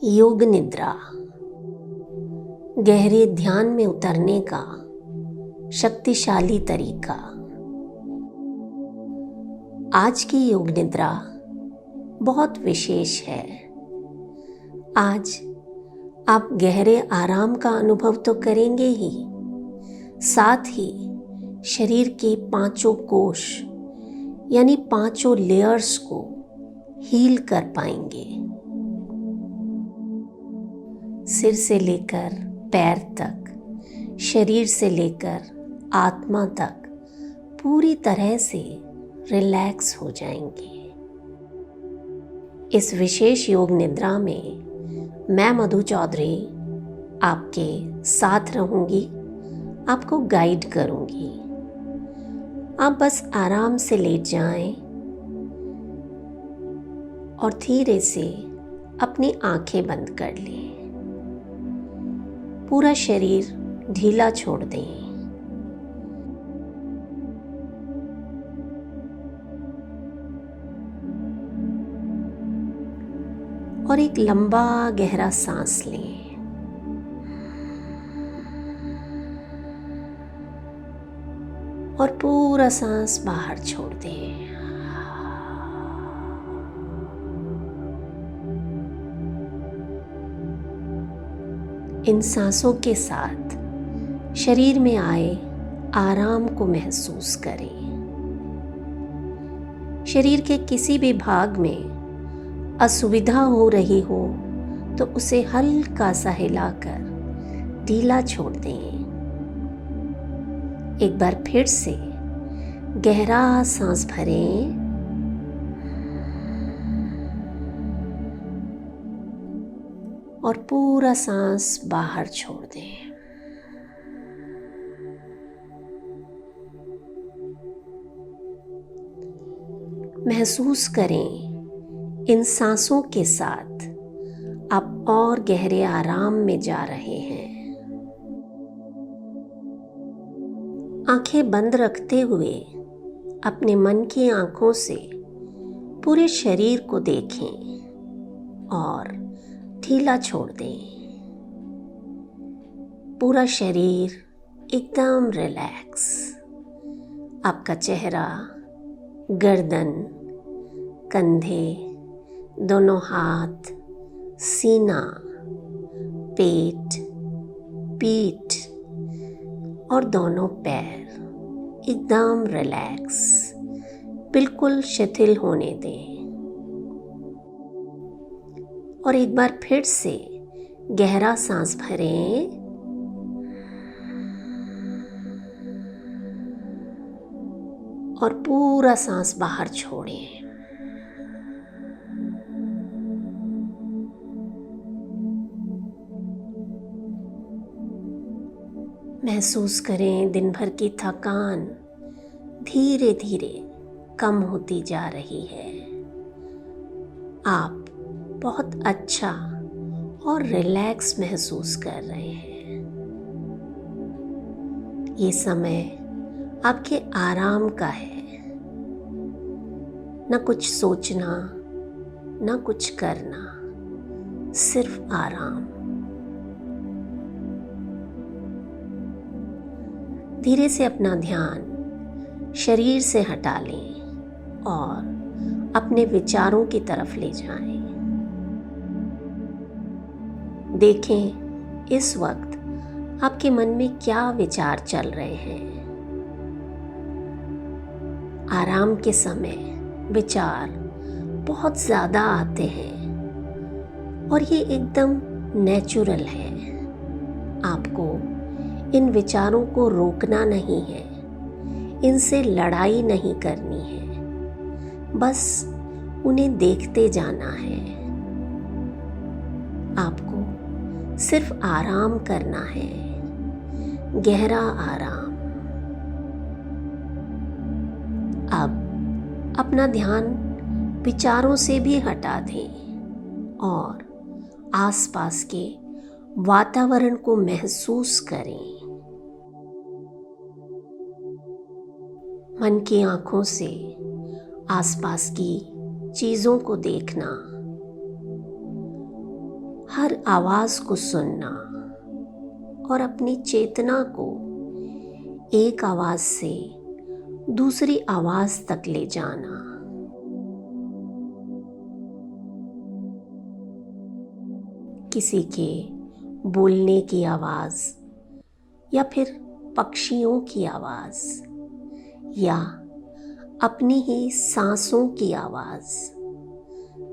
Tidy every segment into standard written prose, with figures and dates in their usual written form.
योग निद्रा गहरे ध्यान में उतरने का शक्तिशाली तरीका। आज की योग निद्रा बहुत विशेष है। आज आप गहरे आराम का अनुभव तो करेंगे ही, साथ ही शरीर के पांचों कोश यानी पांचों लेयर्स को हील कर पाएंगे। सिर से लेकर पैर तक, शरीर से लेकर आत्मा तक पूरी तरह से रिलैक्स हो जाएंगे। इस विशेष योग निद्रा में मैं मधु चौधरी आपके साथ रहूंगी, आपको गाइड करूंगी। आप बस आराम से लेट जाएं और धीरे से अपनी आंखें बंद कर लें। पूरा शरीर ढीला छोड़ दें। और एक लंबा गहरा सांस लें। और पूरा सांस बाहर छोड़ दें। इन सांसों के साथ शरीर में आए आराम को महसूस करें। शरीर के किसी भी भाग में असुविधा हो रही हो तो उसे हल्का सा हिलाकर ढीला छोड़ दें। एक बार फिर से गहरा सांस भरें और पूरा सांस बाहर छोड़ दें। महसूस करें इन सांसों के साथ आप और गहरे आराम में जा रहे हैं। आंखें बंद रखते हुए अपने मन की आंखों से पूरे शरीर को देखें और ढीला छोड़ दें। पूरा शरीर एकदम रिलैक्स। आपका चेहरा, गर्दन, कंधे, दोनों हाथ, सीना, पेट, पीठ और दोनों पैर एकदम रिलैक्स, बिल्कुल शिथिल होने दें। और एक बार फिर से गहरा सांस भरें और पूरा सांस बाहर छोड़ें। महसूस करें दिन भर की थकान धीरे धीरे कम होती जा रही है। आप बहुत अच्छा और रिलैक्स महसूस कर रहे हैं। ये समय आपके आराम का है। न कुछ सोचना, न कुछ करना, सिर्फ आराम। धीरे से अपना ध्यान शरीर से हटा लें और अपने विचारों की तरफ ले जाएं। देखें इस वक्त आपके मन में क्या विचार चल रहे हैं। आराम के समय विचार बहुत ज़्यादा आते हैं और ये एकदम नेचुरल है। आपको इन विचारों को रोकना नहीं है, इनसे लड़ाई नहीं करनी है, बस उन्हें देखते जाना है। आपको सिर्फ आराम करना है, गहरा आराम। अब अपना ध्यान विचारों से भी हटा दें और आसपास के वातावरण को महसूस करें। मन की आंखों से आसपास की चीजों को देखना, आवाज को सुनना और अपनी चेतना को एक आवाज से दूसरी आवाज तक ले जाना। किसी के बोलने की आवाज या फिर पक्षियों की आवाज या अपनी ही सांसों की आवाज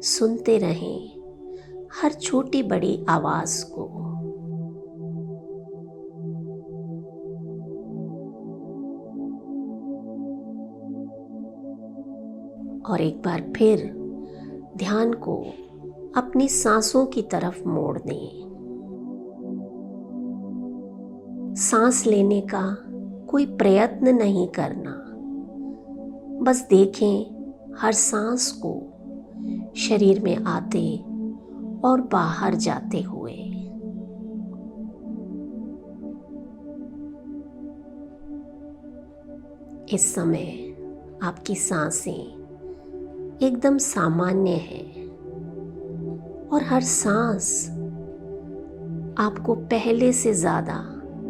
सुनते रहें, हर छोटी बड़ी आवाज को। और एक बार फिर ध्यान को अपनी सांसों की तरफ मोड़ दें। सांस लेने का कोई प्रयत्न नहीं करना, बस देखें हर सांस को शरीर में आते और बाहर जाते हुए। इस समय आपकी सांसें एकदम सामान्य है और हर सांस आपको पहले से ज़्यादा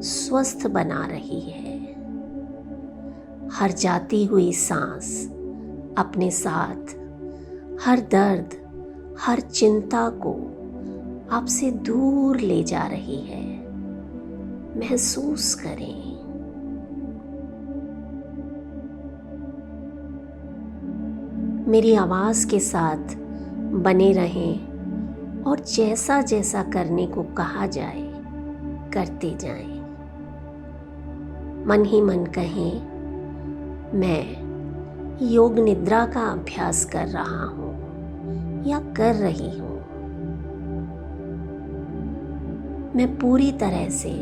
स्वस्थ बना रही है। हर जाती हुई सांस अपने साथ हर दर्द, हर चिंता को आपसे दूर ले जा रही है। महसूस करें। मेरी आवाज़ के साथ बने रहें और जैसा जैसा करने को कहा जाए करते जाएं। मन ही मन कहें, मैं योग निद्रा का अभ्यास कर रहा हूँ या कर रही हूँ। मैं पूरी तरह से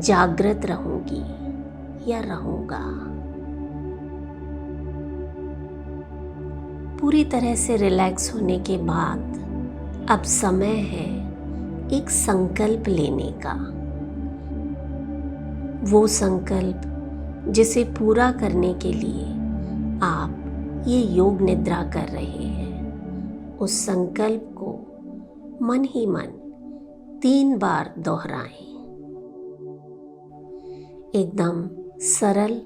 जागृत रहूंगी या रहूंगा। पूरी तरह से रिलैक्स होने के बाद अब समय है एक संकल्प लेने का। वो संकल्प जिसे पूरा करने के लिए आप ये योग निद्रा कर रहे हैं, उस संकल्प को मन ही मन 3 बार दोहराएं। एकदम सरल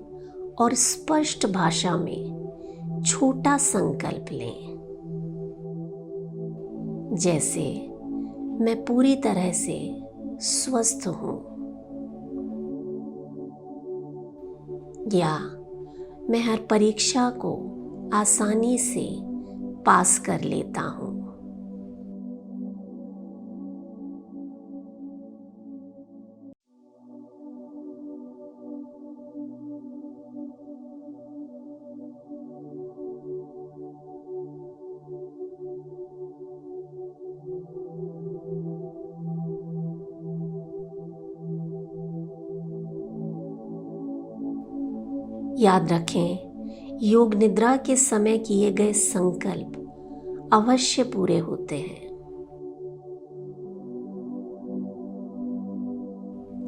और स्पष्ट भाषा में छोटा संकल्प लें, जैसे मैं पूरी तरह से स्वस्थ हूँ या मैं हर परीक्षा को आसानी से पास कर लेता हूँ। याद रखें, योग निद्रा के समय किए गए संकल्प अवश्य पूरे होते हैं।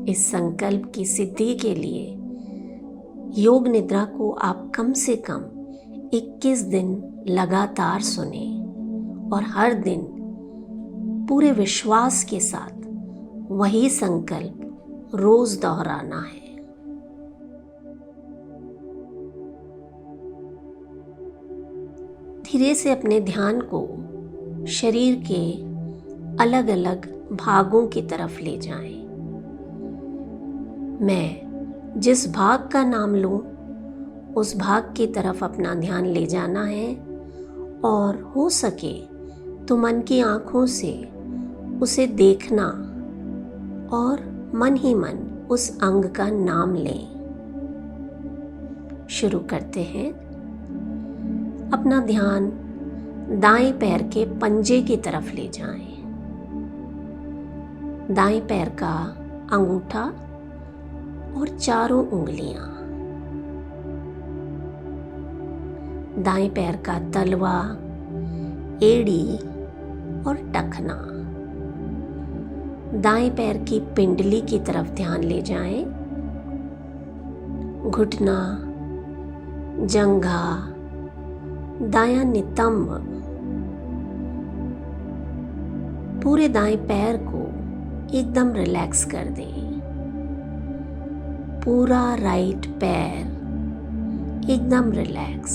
इस संकल्प की सिद्धि के लिए योग निद्रा को आप कम से कम 21 दिन लगातार सुने और हर दिन पूरे विश्वास के साथ वही संकल्प रोज दोहराना है। धीरे से अपने ध्यान को शरीर के अलग अलग भागों की तरफ ले जाएं। मैं जिस भाग का नाम लूं, उस भाग की तरफ अपना ध्यान ले जाना है और हो सके तो मन की आंखों से उसे देखना और मन ही मन उस अंग का नाम लें। शुरू करते हैं। अपना ध्यान दाएं पैर के पंजे की तरफ ले जाएं। दाएं पैर का अंगूठा और चारों उंगलियां, दाएं पैर का तलवा, एड़ी और टखना, दाएं पैर की पिंडली की तरफ ध्यान ले जाएं। घुटना, जंघा, दायां नितंब, पूरे दाएं पैर को एकदम रिलैक्स कर दें। पूरा राइट पैर एकदम रिलैक्स,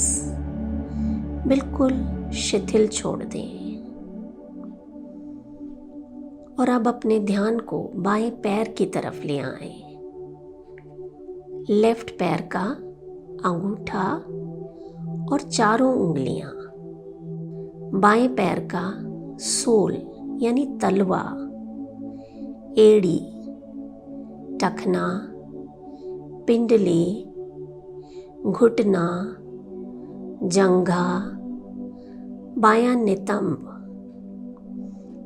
बिल्कुल शिथिल छोड़ दें। और अब अपने ध्यान को बाएं पैर की तरफ ले आएं। लेफ्ट पैर का अंगूठा और चारों उंगलियां, बाएं पैर का सोल यानी तलवा, एड़ी, टखना, पिंडली, घुटना, जंघा, बायां नितंब,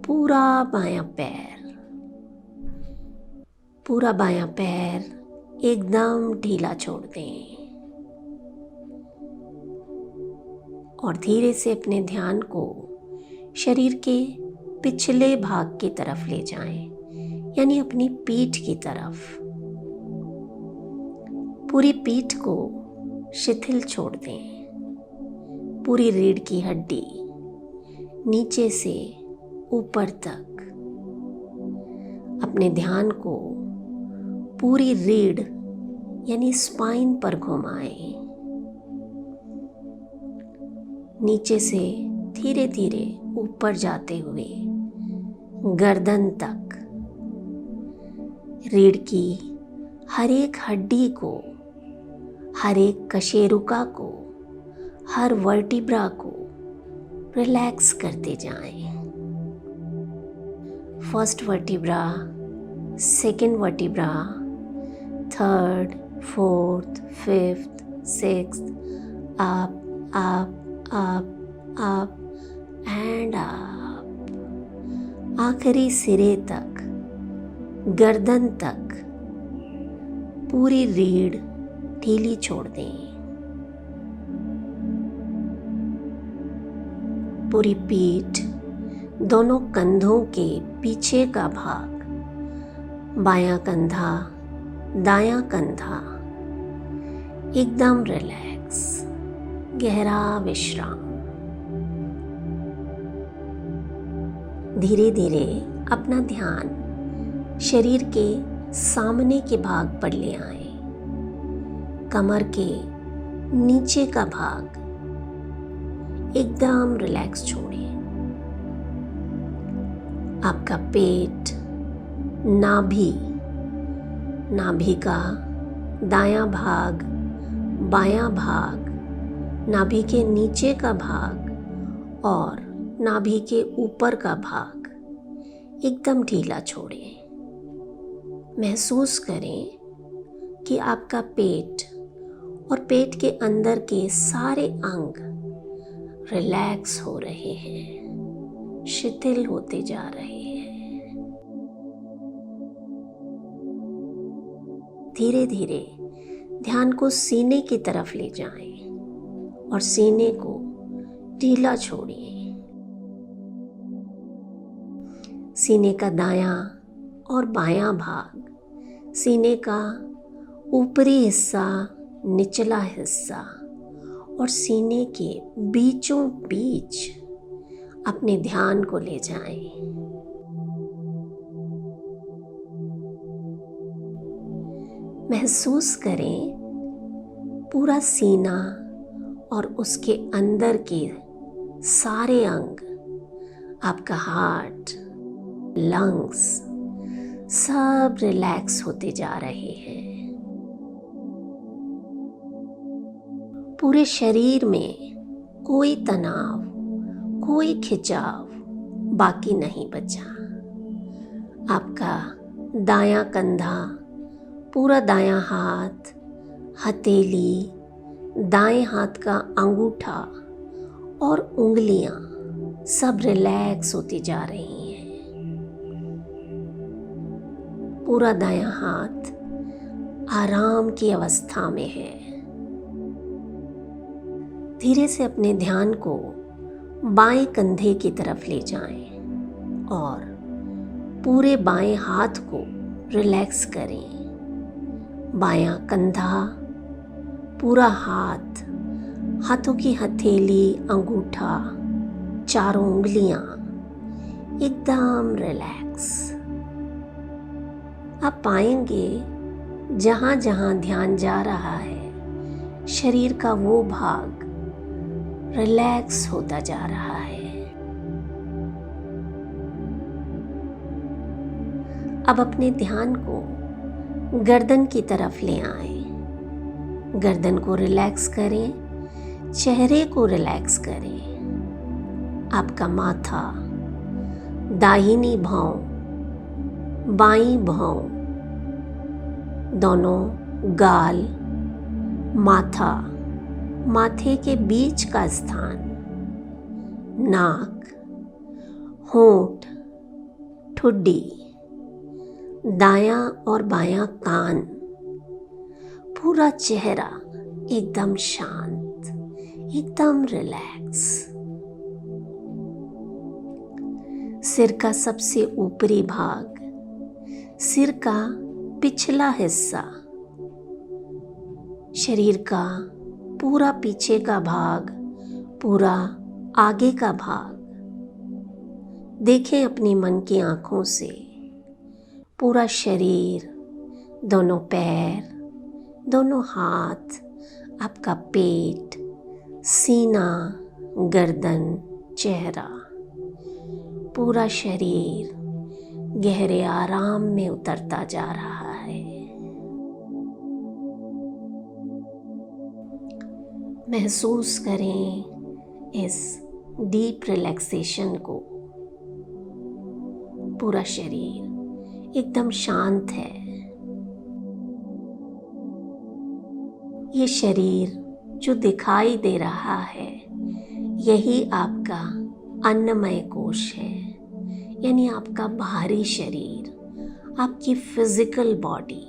पूरा बायां पैर एकदम ढीला छोड़ दें। और धीरे से अपने ध्यान को शरीर के पिछले भाग की तरफ ले जाएं, यानी अपनी पीठ की तरफ। पूरी पीठ को शिथिल छोड़ दें। पूरी रीढ़ की हड्डी नीचे से ऊपर तक अपने ध्यान को पूरी रीढ़ यानी स्पाइन पर घुमाएं। नीचे से धीरे धीरे ऊपर जाते हुए गर्दन तक, रीढ़ की हर एक हड्डी को, हर एक कशेरुका को, हर वर्टिब्रा को रिलैक्स करते जाएं। First vertebra, second vertebra, third, fourth, fifth, sixth, up up up up and up, आखिरी सिरे तक, गर्दन तक पूरी रीढ़ ढीली छोड़ दें। पूरी पीठ, दोनों कंधों के पीछे का भाग, बायां कंधा, दायां कंधा एकदम रिलैक्स, गहरा विश्राम। धीरे धीरे अपना ध्यान शरीर के सामने के भाग पर ले आएं। कमर के नीचे का भाग एकदम रिलैक्स छोड़ें। आपका पेट, नाभि का दायां भाग, बायां भाग, नाभि के नीचे का भाग और नाभि के ऊपर का भाग एकदम ढीला छोड़ें। महसूस करें कि आपका पेट और पेट के अंदर के सारे अंग रिलैक्स हो रहे हैं, शिथिल होते जा रहे हैं। धीरे धीरे ध्यान को सीने की तरफ ले जाएं और सीने को ढीला छोड़िए। सीने का दायां और बायां भाग, सीने का ऊपरी हिस्सा, निचला हिस्सा और सीने के बीचों बीच अपने ध्यान को ले जाएं। महसूस करें पूरा सीना और उसके अंदर के सारे अंग, आपका हार्ट, लंग्स सब रिलैक्स होते जा रहे हैं। पूरे शरीर में कोई तनाव, कोई खिंचाव बाकी नहीं बचा। आपका दायां कंधा, पूरा दायां हाथ, हथेली, दाएं हाथ का अंगूठा और उंगलियां सब रिलैक्स होती जा रही हैं। पूरा दायां हाथ आराम की अवस्था में है। धीरे से अपने ध्यान को बाएं कंधे की तरफ ले जाएं और पूरे बाएं हाथ को रिलैक्स करें। बायां कंधा, पूरा हाथ, हाथों की हथेली, अंगूठा, चारों उंगलियां एकदम रिलैक्स। आप पाएंगे जहां जहां ध्यान जा रहा है, शरीर का वो भाग रिलैक्स होता जा रहा है। अब अपने ध्यान को गर्दन की तरफ ले आएं। गर्दन को रिलैक्स करें, चेहरे को रिलैक्स करें। आपका माथा, दाहिनी भौं, बाईं भौं, दोनों गाल, माथा, माथे के बीच का स्थान, नाक, होंठ, ठुड्डी, दायां और बायां कान, पूरा चेहरा एकदम शांत, एकदम रिलैक्स। सिर का सबसे ऊपरी भाग, सिर का पिछला हिस्सा, शरीर का पूरा पीछे का भाग, पूरा आगे का भाग देखें अपनी मन की आंखों से। पूरा शरीर, दोनों पैर, दोनों हाथ, आपका पेट, सीना, गर्दन, चेहरा, पूरा शरीर गहरे आराम में उतरता जा रहा है। महसूस करें इस डीप रिलैक्सेशन को। पूरा शरीर एकदम शांत है। ये शरीर जो दिखाई दे रहा है, यही आपका अन्नमय कोश है, यानी आपका बाहरी शरीर, आपकी फिजिकल बॉडी।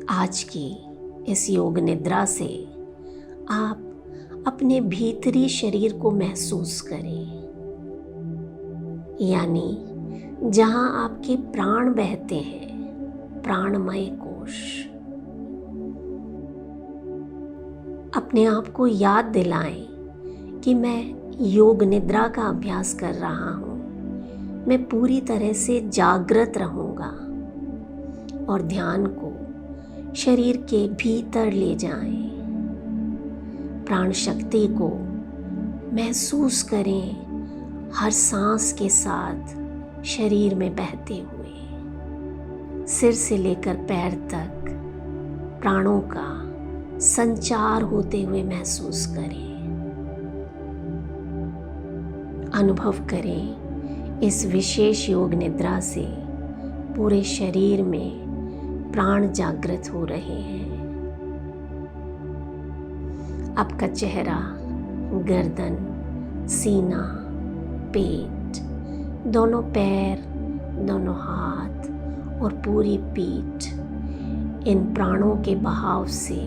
आज की इस योग निद्रा से आप अपने भीतरी शरीर को महसूस करें, यानी जहां आपके प्राण बहते हैं, प्राणमय कोश। अपने आप को याद दिलाएं कि मैं योग निद्रा का अभ्यास कर रहा हूं। मैं पूरी तरह से जागृत रहूंगा और ध्यान को शरीर के भीतर ले जाएं। प्राण शक्ति को महसूस करें, हर सांस के साथ शरीर में बहते हुए। सिर से लेकर पैर तक प्राणों का संचार होते हुए महसूस करें। अनुभव करें इस विशेष योग निद्रा से पूरे शरीर में प्राण जागृत हो रहे हैं। आपका चेहरा, गर्दन, सीना, पेट, दोनों पैर, दोनों हाथ और पूरी पीठ इन प्राणों के बहाव से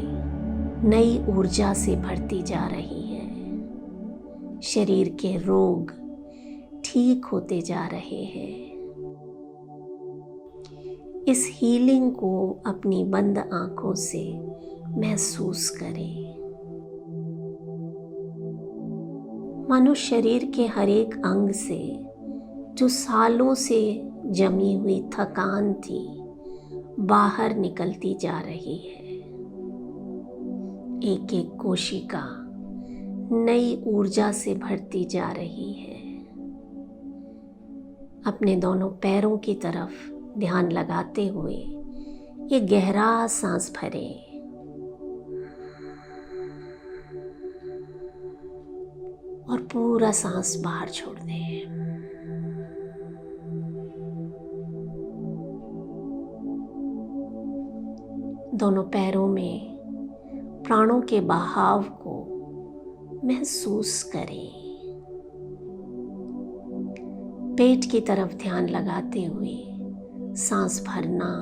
नई ऊर्जा से भरती जा रही है। शरीर के रोग ठीक होते जा रहे हैं। इस हीलिंग को अपनी बंद आंखों से महसूस करें। मानो शरीर के हर एक अंग से जो सालों से जमी हुई थकान थी, बाहर निकलती जा रही है। एक एक कोशिका नई ऊर्जा से भरती जा रही है। अपने दोनों पैरों की तरफ ध्यान लगाते हुए ये गहरा सांस भरें और पूरा सांस बाहर छोड़ दें। दोनों पैरों में प्राणों के बहाव को महसूस करें। पेट की तरफ ध्यान लगाते हुए सांस भरना,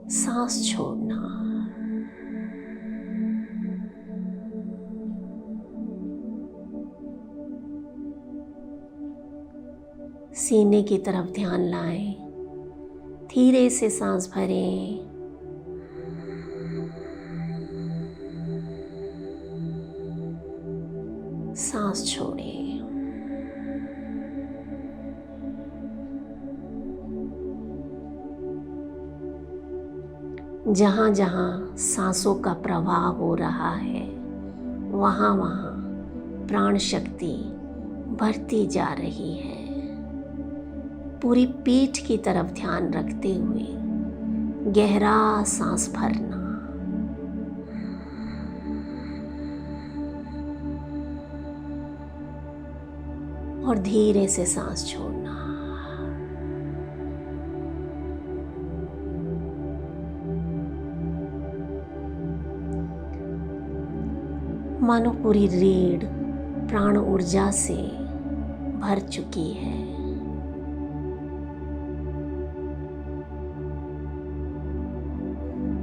सांस छोड़ना। सीने की तरफ ध्यान लाएं, धीरे से सांस भरें सांस छोड़ें। जहाँ जहाँ सांसों का प्रवाह हो रहा है वहाँ वहाँ प्राण शक्ति बढ़ती जा रही है। पूरी पीठ की तरफ ध्यान रखते हुए गहरा सांस भरना और धीरे से सांस छोड़ना। मानो पूरी रीढ़ प्राण ऊर्जा से भर चुकी है।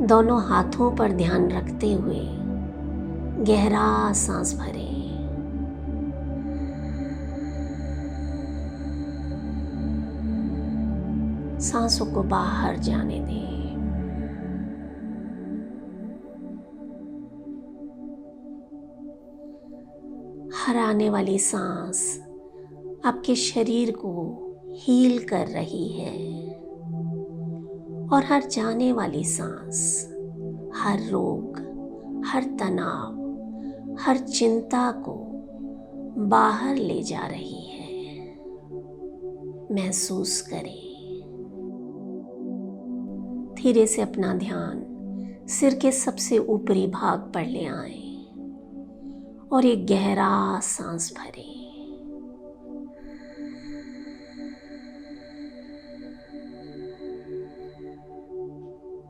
दोनों हाथों पर ध्यान रखते हुए गहरा सांस भरें। सांसों को बाहर जाने दें। हर आने वाली सांस आपके शरीर को हील कर रही है और हर जाने वाली सांस हर रोग, हर तनाव, हर चिंता को बाहर ले जा रही है। महसूस करें। धीरे से अपना ध्यान सिर के सबसे ऊपरी भाग पर ले आएं और एक गहरा सांस भरें।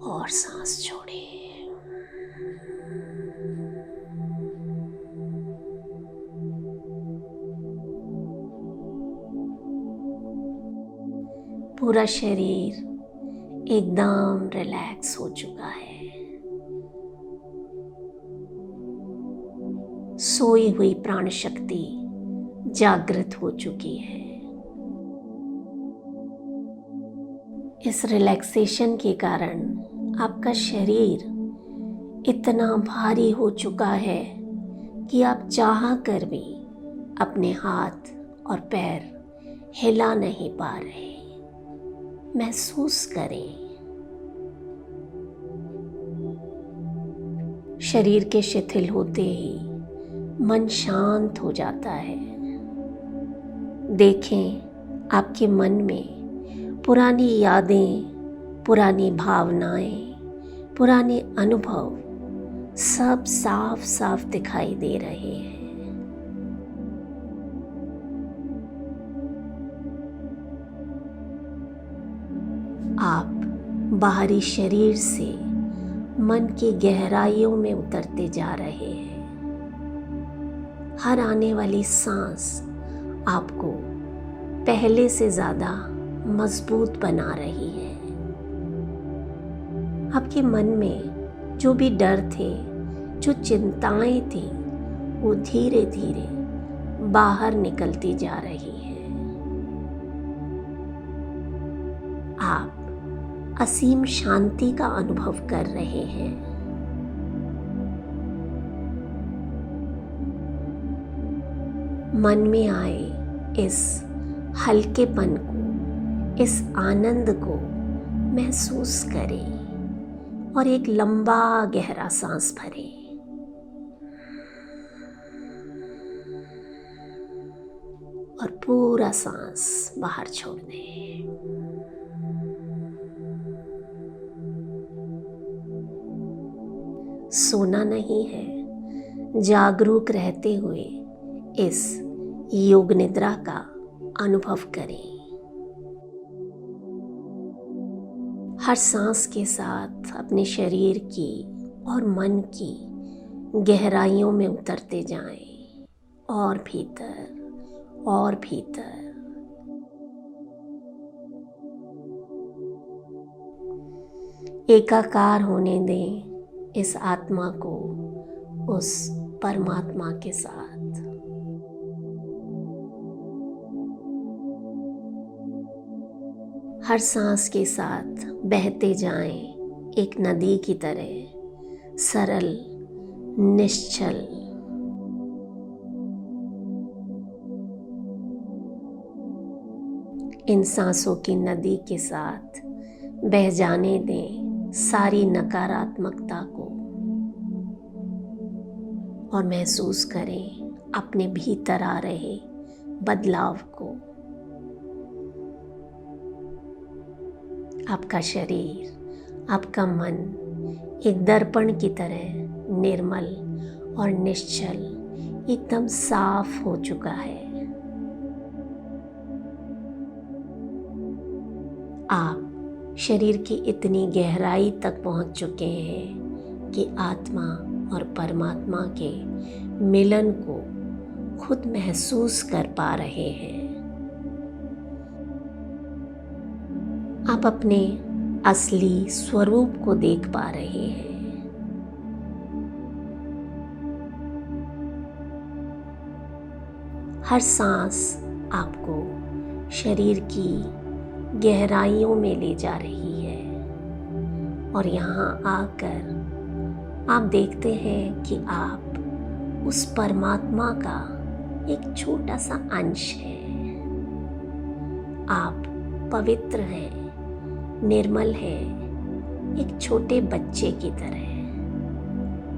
और सांस छोड़ें। पूरा शरीर एकदम रिलैक्स हो चुका है। सोई हुई प्राण शक्ति जागृत हो चुकी है। इस रिलैक्सेशन के कारण आपका शरीर इतना भारी हो चुका है कि आप चाह कर भी अपने हाथ और पैर हिला नहीं पा रहे। महसूस करें। शरीर के शिथिल होते ही मन शांत हो जाता है। देखें आपके मन में पुरानी यादें, पुरानी भावनाएं, पुराने अनुभव सब साफ साफ दिखाई दे रहे हैं। आप बाहरी शरीर से मन की गहराइयों में उतरते जा रहे हैं। हर आने वाली सांस आपको पहले से ज़्यादा मजबूत बना रही है। आपके मन में जो भी डर थे, जो चिंताएं थी, वो धीरे धीरे बाहर निकलती जा रही है। आप असीम शांति का अनुभव कर रहे हैं। मन में आए इस हल्केपन को, इस आनंद को महसूस करें और एक लंबा गहरा सांस भरें। और पूरा सांस बाहर छोड़ दें। सोना नहीं है, जागरूक रहते हुए इस योग निद्रा का अनुभव करें। हर सांस के साथ अपने शरीर की और मन की गहराइयों में उतरते जाएं और भीतर और भीतर। एकाकार होने दें इस आत्मा को उस परमात्मा के साथ। हर सांस के साथ बहते जाएं एक नदी की तरह, सरल, निश्चल। इन सांसों की नदी के साथ बह जाने दें सारी नकारात्मकता को और महसूस करें अपने भीतर आ रहे बदलाव को। आपका शरीर, आपका मन एक दर्पण की तरह निर्मल और निश्चल एकदम साफ हो चुका है। आप शरीर की इतनी गहराई तक पहुंच चुके हैं कि आत्मा और परमात्मा के मिलन को खुद महसूस कर पा रहे हैं। आप अपने असली स्वरूप को देख पा रहे हैं। हर सांस आपको शरीर की गहराइयों में ले जा रही है और यहाँ आकर आप देखते हैं कि आप उस परमात्मा का एक छोटा सा अंश है। आप पवित्र हैं, निर्मल हैं, एक छोटे बच्चे की तरह,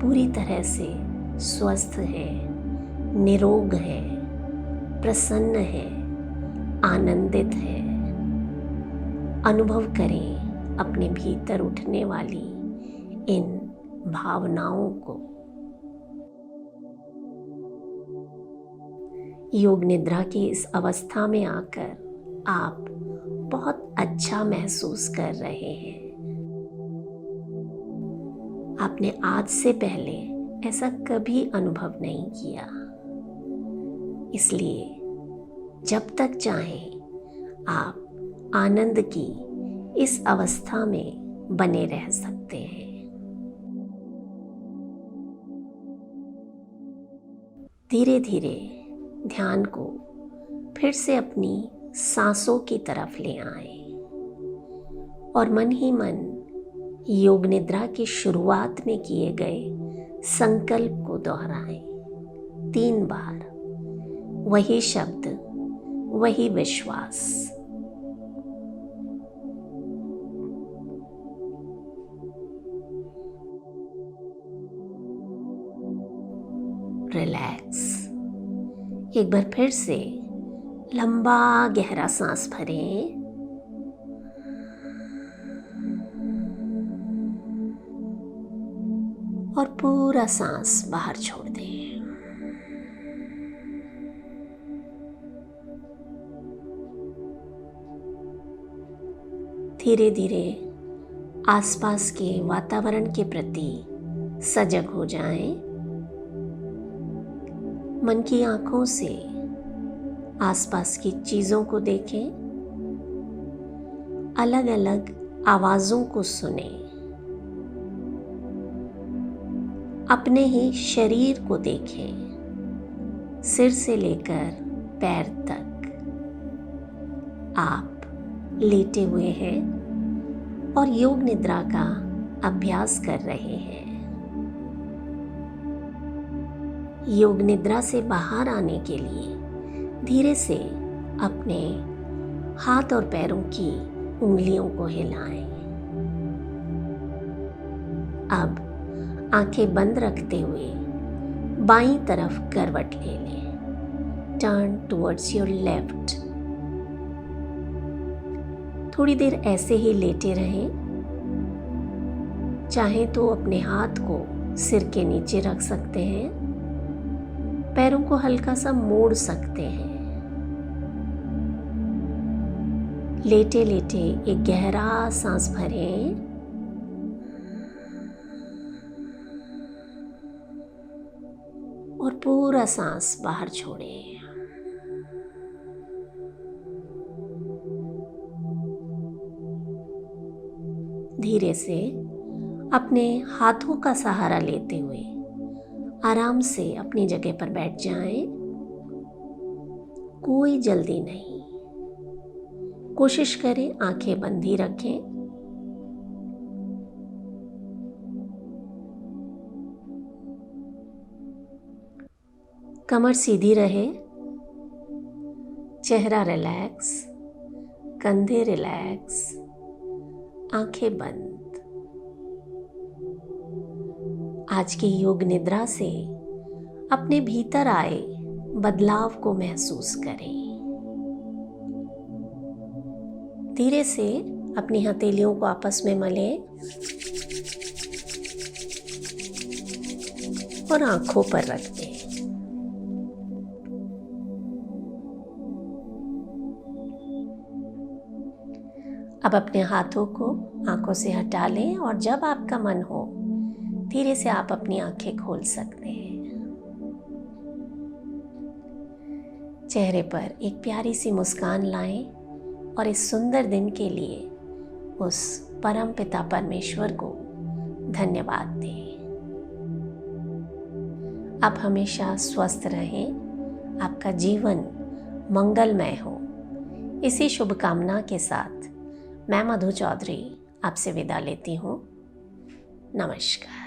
पूरी तरह से स्वस्थ है, निरोग है, प्रसन्न है, आनंदित है। अनुभव करें अपने भीतर उठने वाली इन भावनाओं को। योग निद्रा की इस अवस्था में आकर आप बहुत अच्छा महसूस कर रहे हैं। आपने आज से पहले ऐसा कभी अनुभव नहीं किया, इसलिए जब तक चाहें आप आनंद की इस अवस्था में बने रह सकते हैं। धीरे धीरे ध्यान को फिर से अपनी सांसों की तरफ ले आएं और मन ही मन योग निद्रा की शुरुआत में किए गए संकल्प को दोहराएं 3 बार। वही शब्द, वही विश्वास। रिलैक्स। एक बार फिर से लंबा गहरा सांस भरें और पूरा सांस बाहर छोड़ दें। धीरे धीरे आसपास के वातावरण के प्रति सजग हो जाएं। मन की आंखों से आसपास की चीजों को देखें, अलग अलग आवाजों को सुनें, अपने ही शरीर को देखें, सिर से लेकर पैर तक। आप लेटे हुए हैं और योग निद्रा का अभ्यास कर रहे हैं। योग निद्रा से बाहर आने के लिए धीरे से अपने हाथ और पैरों की उंगलियों को हिलाएं। अब आंखें बंद रखते हुए बाईं तरफ करवट ले लें। Turn towards your left. थोड़ी देर ऐसे ही लेटे रहें। चाहे तो अपने हाथ को सिर के नीचे रख सकते हैं, पैरों को हल्का सा मोड़ सकते हैं। लेटे लेटे एक गहरा सांस भरें और पूरा सांस बाहर छोड़ें। धीरे से अपने हाथों का सहारा लेते हुए आराम से अपनी जगह पर बैठ जाएं। कोई जल्दी नहीं। कोशिश करें आंखें बंद ही रखें। कमर सीधी रहे, चेहरा रिलैक्स, कंधे रिलैक्स, आंखें बंद। आज की योग निद्रा से अपने भीतर आए बदलाव को महसूस करें। धीरे से अपनी हथेलियों को आपस में मलें और आंखों पर रख दें। अब अपने हाथों को आंखों से हटा लें और जब आपका मन हो धीरे से आप अपनी आंखें खोल सकते हैं। चेहरे पर एक प्यारी सी मुस्कान लाएं और इस सुंदर दिन के लिए उस परम पिता परमेश्वर को धन्यवाद दें। आप हमेशा स्वस्थ रहें, आपका जीवन मंगलमय हो। इसी शुभकामना के साथ मैं मधु चौधरी आपसे विदा लेती हूँ। नमस्कार।